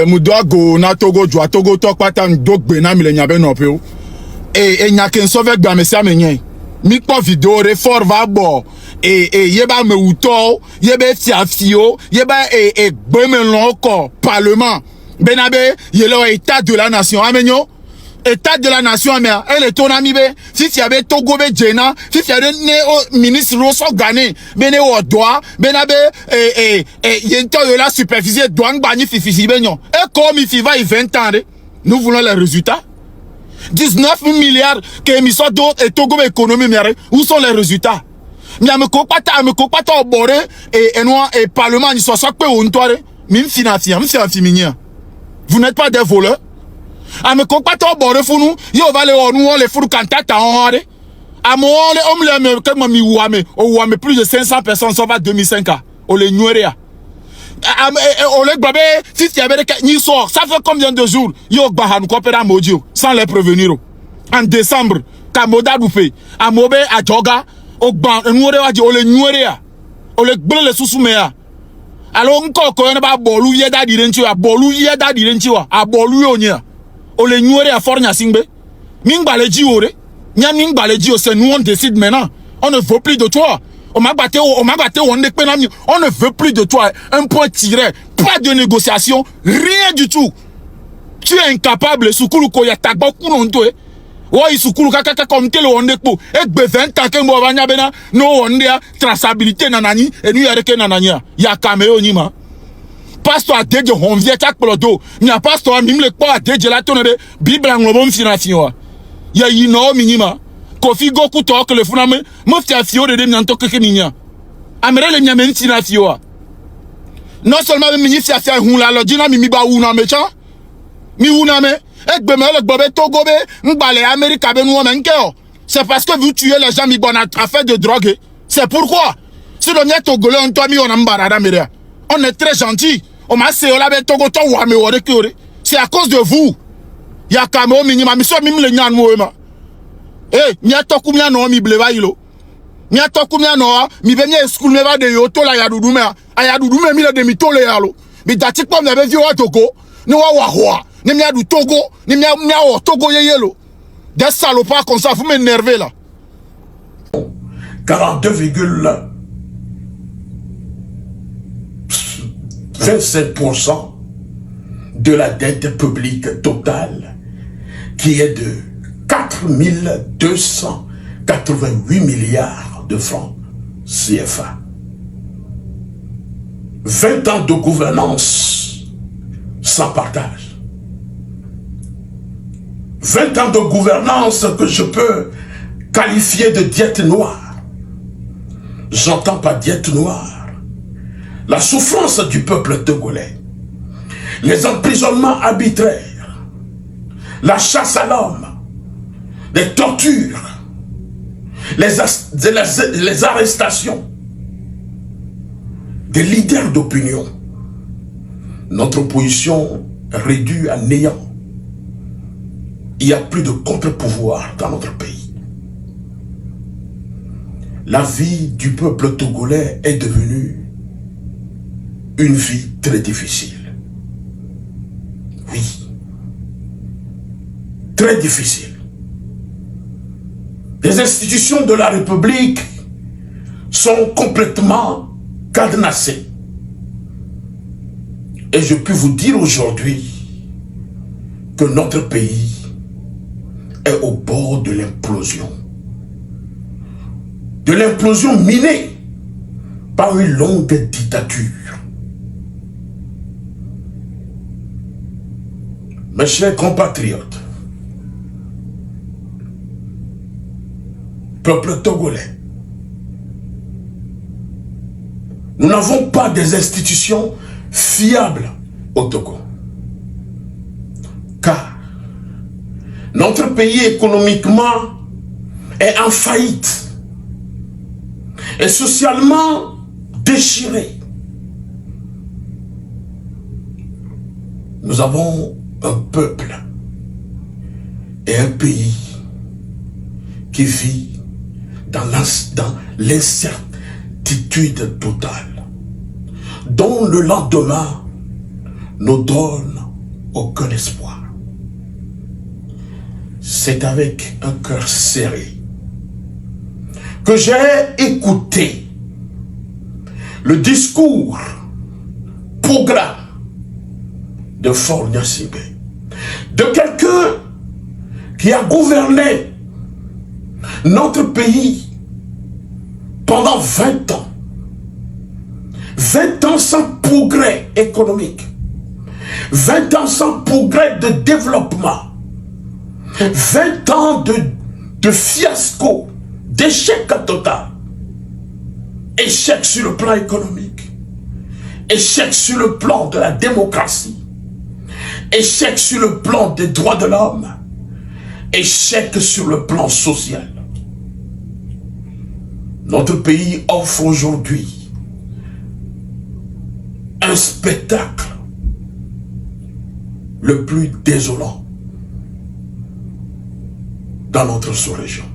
Mudoago na Togo jwa Togo tok patan dok bena mile nyabe nopeo. Nyake nsove gba me siame nye. Mi po video re for va bo. Yeba me uto, yebe fiafio, yeba gbeme lonko parlement. Benabe yelo état de la nation amenyo. État de la nation mais elle est ton ami be. Si tu avais Togo be Jena, si tu avais né ministre Rosso Gane, bene au doigt, benabe yento de la superficie douane bani fifi benyo. Et comme il va 20 ans, nous voulons les résultats. 19 milliards que émission d'autres et Togo économie mais où sont les résultats? Me kokpata au boré et parlement ni soit peu on toi mime financier, vous n'êtes pas des voleurs. Me kokpata au boré fou nous, yo va nous les fou kantata on ade. Amo les hommes les que mami ouame plus de 500 personnes ça va 2005 on les ignorer. On les babé si tu avais ni sort, ça fait combien de jours yo gba nous coopérer modio sans les prévenir. En décembre, Kamoda Doupé, Amobe à Djoga Ogban, ole nyuerea, ole gbele susumea. Alors encore quand on ba bolu yeda direnchiwa, bolu yeda direnchiwa, a bolu yonya. Ole nyuerea fornya singbe. Mingbaleji ore, nya mingbaleji o c'est nous on décide maintenant. On ne veut plus de toi. On m'a battu, on ne veut plus de toi. Un point tiré, pas de négociation, rien du tout. Tu es incapable, sukulu ko ya tagba kunonto ouais sukulu kaka comme tel on est pour et 20 ans que mo banya bena no on dia traçabilité nanani et nous yareke nanania ya caméo nima pasteur deje on vient tak plodo ni a pasteur mim le kwa deje la tonebe bible ngobom fination ya yino minima kofi goku tok le funame mo fiafio de nanto keke ninya amere le nyame fination non seulement mi fiafia hun la lodina mi ba una mecha mi una me c'est parce que vous tuez les gens mi bon affaire de drogue. C'est pourquoi. Si l'on est togolais, on t'a mis en embarras. On est très gentil. On m'a dit Togo c'est à cause de vous. Il y a Kameo minimum. Mais soit même le nyan moema. Eh, n'y a pas combien non mi bleva ilo. N'y a pas combien non mi venir school me va de yoto la yadoudoume. Ayadoudoume mi le demi tole yalo. Mais d'atik pas m'avait vu au Togo. Nous wa. Ni mia du Togo, ni mia o Togo yelo. Des salopards comme ça, vous m'énervez là. 42,27% de la dette publique totale qui est de 4288 milliards de francs CFA. 20 ans de gouvernance sans partage. 20 ans de gouvernance que je peux qualifier de diète noire. J'entends pas diète noire. La souffrance du peuple togolais. Les emprisonnements arbitraires. La chasse à l'homme. Les tortures. Les arrestations. Des leaders d'opinion. Notre opposition réduite à néant. Il n'y a plus de contre-pouvoir dans notre pays. La vie du peuple togolais est devenue une vie très difficile. Oui. Très difficile. Les institutions de la République sont complètement cadenassées. Et je peux vous dire aujourd'hui que notre pays est au bord de l'implosion. De l'implosion minée par une longue dictature. Mes chers compatriotes, peuple togolais, nous n'avons pas des institutions fiables au Togo. Car notre pays économiquement est en faillite et socialement déchiré. Nous avons un peuple et un pays qui vit dans l'incertitude totale, dont le lendemain ne donne aucun espoir. C'est avec un cœur serré que j'ai écouté le discours, programme de Faure Gnassingbé, de quelqu'un qui a gouverné notre pays pendant 20 ans. 20 ans sans progrès économique. 20 ans sans progrès de développement. 20 ans de fiasco, d'échec total. Échec sur le plan économique. Échec sur le plan de la démocratie. Échec sur le plan des droits de l'homme. Échec sur le plan social. Notre pays offre aujourd'hui un spectacle le plus désolant dans notre sous-région.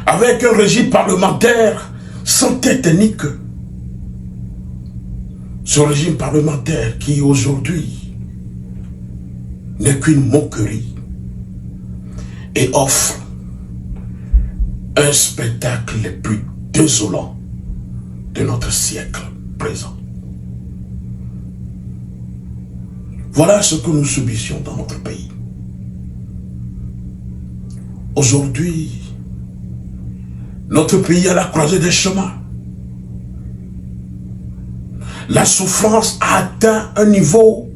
Avec un régime parlementaire sans tête ni queue. Ce régime parlementaire qui aujourd'hui n'est qu'une moquerie et offre un spectacle le plus désolant de notre siècle présent. Voilà ce que nous subissions dans notre pays. Aujourd'hui, notre pays est à la croisée des chemins. La souffrance a atteint un niveau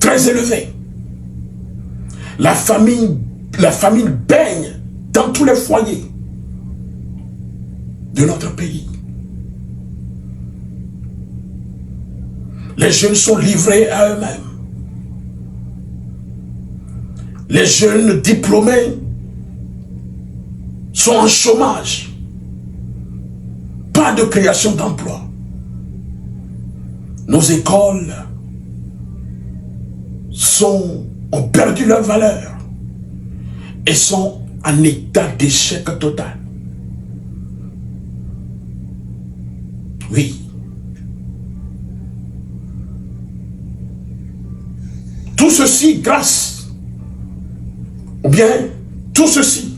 très élevé. La famine baigne dans tous les foyers de notre pays. Les jeunes sont livrés à eux-mêmes. Les jeunes diplômés sont en chômage. Pas de création d'emplois. Nos écoles ont perdu leur valeur et sont en état d'échec total. Oui. Tout ceci grâce, ou bien tout ceci,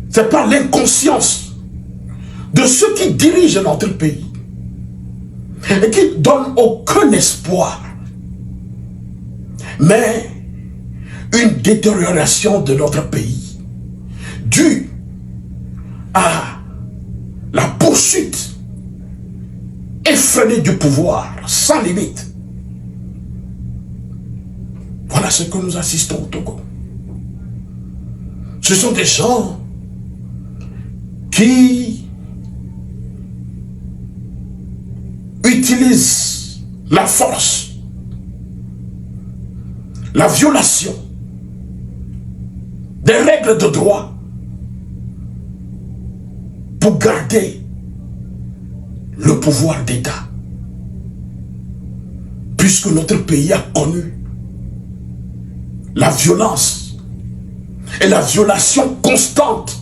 c'est par l'inconscience de ceux qui dirigent notre pays et qui ne donnent aucun espoir, mais une détérioration de notre pays due à la poursuite effrénée du pouvoir sans limite. Voilà ce que nous assistons au Togo. Ce sont des gens qui utilisent la force, la violation des règles de droit pour garder le pouvoir d'État. Puisque notre pays a connu la violence et la violation constante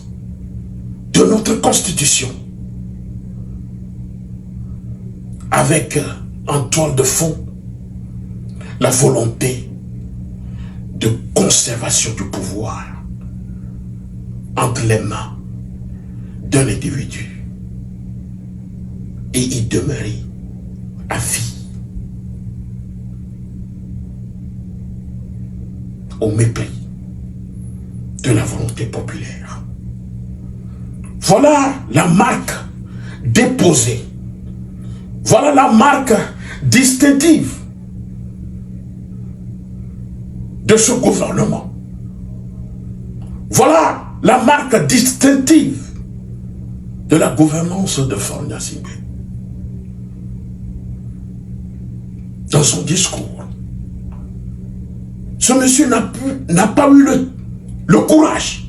de notre constitution, avec en toile de fond la volonté de conservation du pouvoir entre les mains d'un individu et y demeurer à vie, au mépris de la volonté populaire. Voilà la marque déposée. Voilà la marque distinctive de ce gouvernement. Voilà la marque distinctive de la gouvernance de Faure Gnassingbé. Dans son discours, ce monsieur n'a pas eu le courage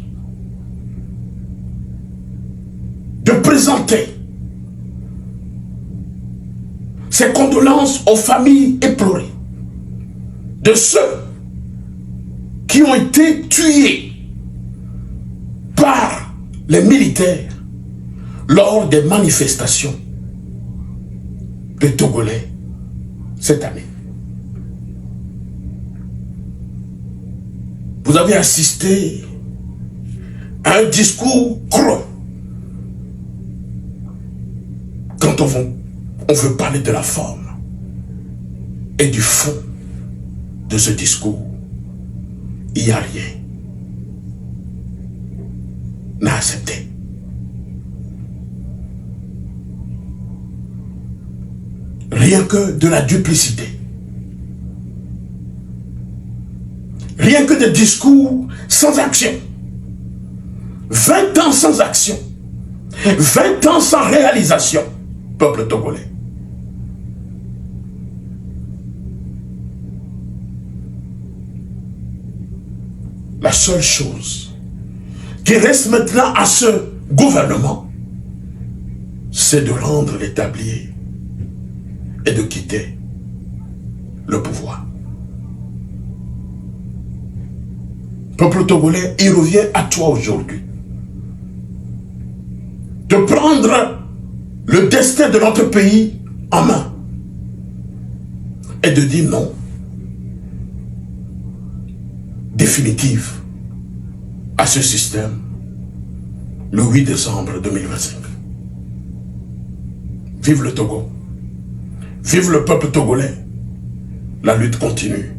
de présenter ses condoléances aux familles éplorées de ceux qui ont été tués par les militaires lors des manifestations de Togolais cette année. Vous avez assisté à un discours creux. Quand on veut parler de la forme et du fond de ce discours, il n'y a rien à accepter. Rien que de la duplicité. Rien que des discours sans action. 20 ans sans action. 20 ans sans réalisation. Peuple togolais. La seule chose qui reste maintenant à ce gouvernement, c'est de rendre l'établi et de quitter le pouvoir. Peuple togolais, il revient à toi aujourd'hui de prendre le destin de notre pays en main et de dire non définitive à ce système le 8 décembre 2025. Vive le Togo, vive le peuple togolais, la lutte continue.